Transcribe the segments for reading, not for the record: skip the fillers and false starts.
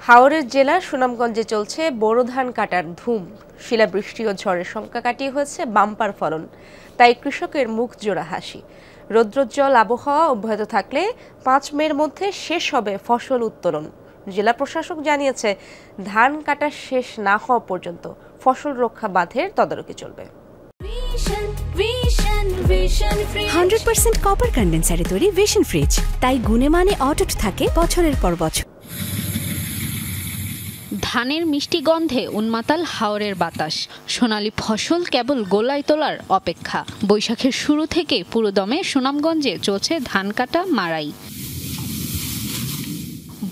হাওরের জেলা সুনামগঞ্জে চলছে বোরো ধান কাটার ধুম। শিলাবৃষ্টি ও ঝড়ের শঙ্কা কাটিয়ে হয়েছে বাম্পার ফলন, তাই কৃষকের মুখ জোড়া হাসি। রৌদ্রোজ্জ্বল আবহাওয়া অব্যাহত থাকলে ৫ মের মধ্যে শেষ হবে ফসল উত্তোলন। জেলা প্রশাসক জানিয়েছে, ধান কাটা শেষ না হওয়া পর্যন্ত ফসল রক্ষা বাঁধের তদারকি চলবে। 100% কপার কন্ডেন্সারে তৈরি ভিশন ফ্রিজ, তাই গুণে মানে অটুট থাকে বছরের পর বছর। ধানের মিষ্টি গন্ধে উন্মাতাল হাওরের বাতাস, সোনালী ফসল কেবল গোলায় তোলার অপেক্ষা। বৈশাখের শুরু থেকে পুরোদমে সুনামগঞ্জে চলছে ধান কাটা মাড়াই।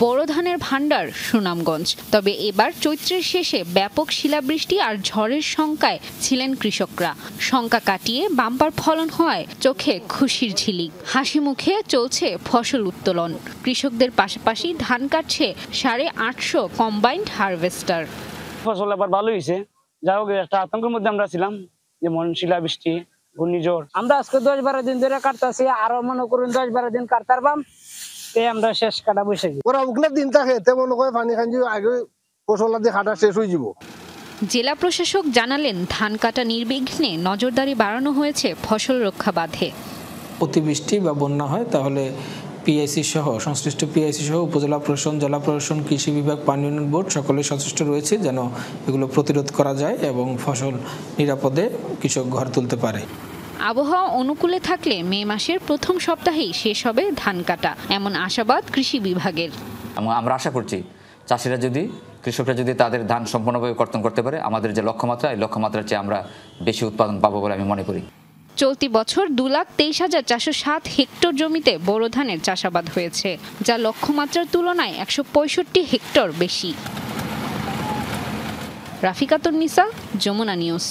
বোরো ধানের ভাণ্ডার সুনামগঞ্জ, তবে এবার চৈত্রের শেষে ব্যাপক শিলাবৃষ্টি আর ঝড়ের শঙ্কায় ছিলেন কৃষকরা। শঙ্কা কাটিয়ে বাম্পার ফলন হওয়ায় চোখে খুশির ঝিলিক। হাসি মুখে চলছে ফসল উত্তোলন। কৃষকদের পাশাপাশি ধান কাটছে 850 কম্বাইন্ড হারভেস্টার। ফসল এবার ভালো হয়েছে, যাই হোক একটা আতঙ্কের মধ্যে আমরা ছিলাম, যেমন শিলাবৃষ্টি, ঘূর্ণিঝড়। আমরা আজকে 10-12 দিন ধরে কাটতেছি, আরো মনে করুন 10-12 দিন কাটতে পারবাম, আমরা শেষ কাটা বৈশাখী। ওরা উগলে দিন থাকে তেমন করে পানি খাঞ্জি আগে ফসল দিয়ে কাটা শেষ হয়ে যাব। জেলা প্রশাসক জানালেন, ধান কাটা নির্বিঘ্নে নজরদারি বাড়ানো হয়েছে ফসল রক্ষা বাঁধে। অতিবৃষ্টি বা বন্যা হয় তাহলে পিআইসি সহ সংশ্লিষ্ট পিআইসি সহ উপজেলা প্রশাসন, জেলা প্রশাসন, কৃষি বিভাগ, পানি উন্নয়ন বোর্ড সকলে সচেষ্ট রয়েছে যেন এগুলো প্রতিরোধ করা যায় এবং ফসল নিরাপদে কৃষক ঘর তুলতে পারে। আবহাওয়া অনুকূলে থাকলে মে মাসের প্রথম সপ্তাহেই শেষ হবে ধান কাটা, এমন আশাবাদ কৃষি বিভাগের। আমরা আশা করছি চাষিরা যদি, কৃষকরা যদি তাদের ধান সম্পূর্ণভাবে কর্তন করতে পারে, আমাদের যে লক্ষ্যমাত্রা, এই লক্ষ্যমাত্রার চেয়ে আমরা বেশি উৎপাদন পাবো বলে আমি মনে করি। চলতি বছর 2,23,407 হেক্টর জমিতে বোরো ধানের চাষাবাদ হয়েছে, যা লক্ষ্যমাত্রার তুলনায় 165 হেক্টর বেশি। রাফিকাতুন নিসা, যমুনা নিউজ।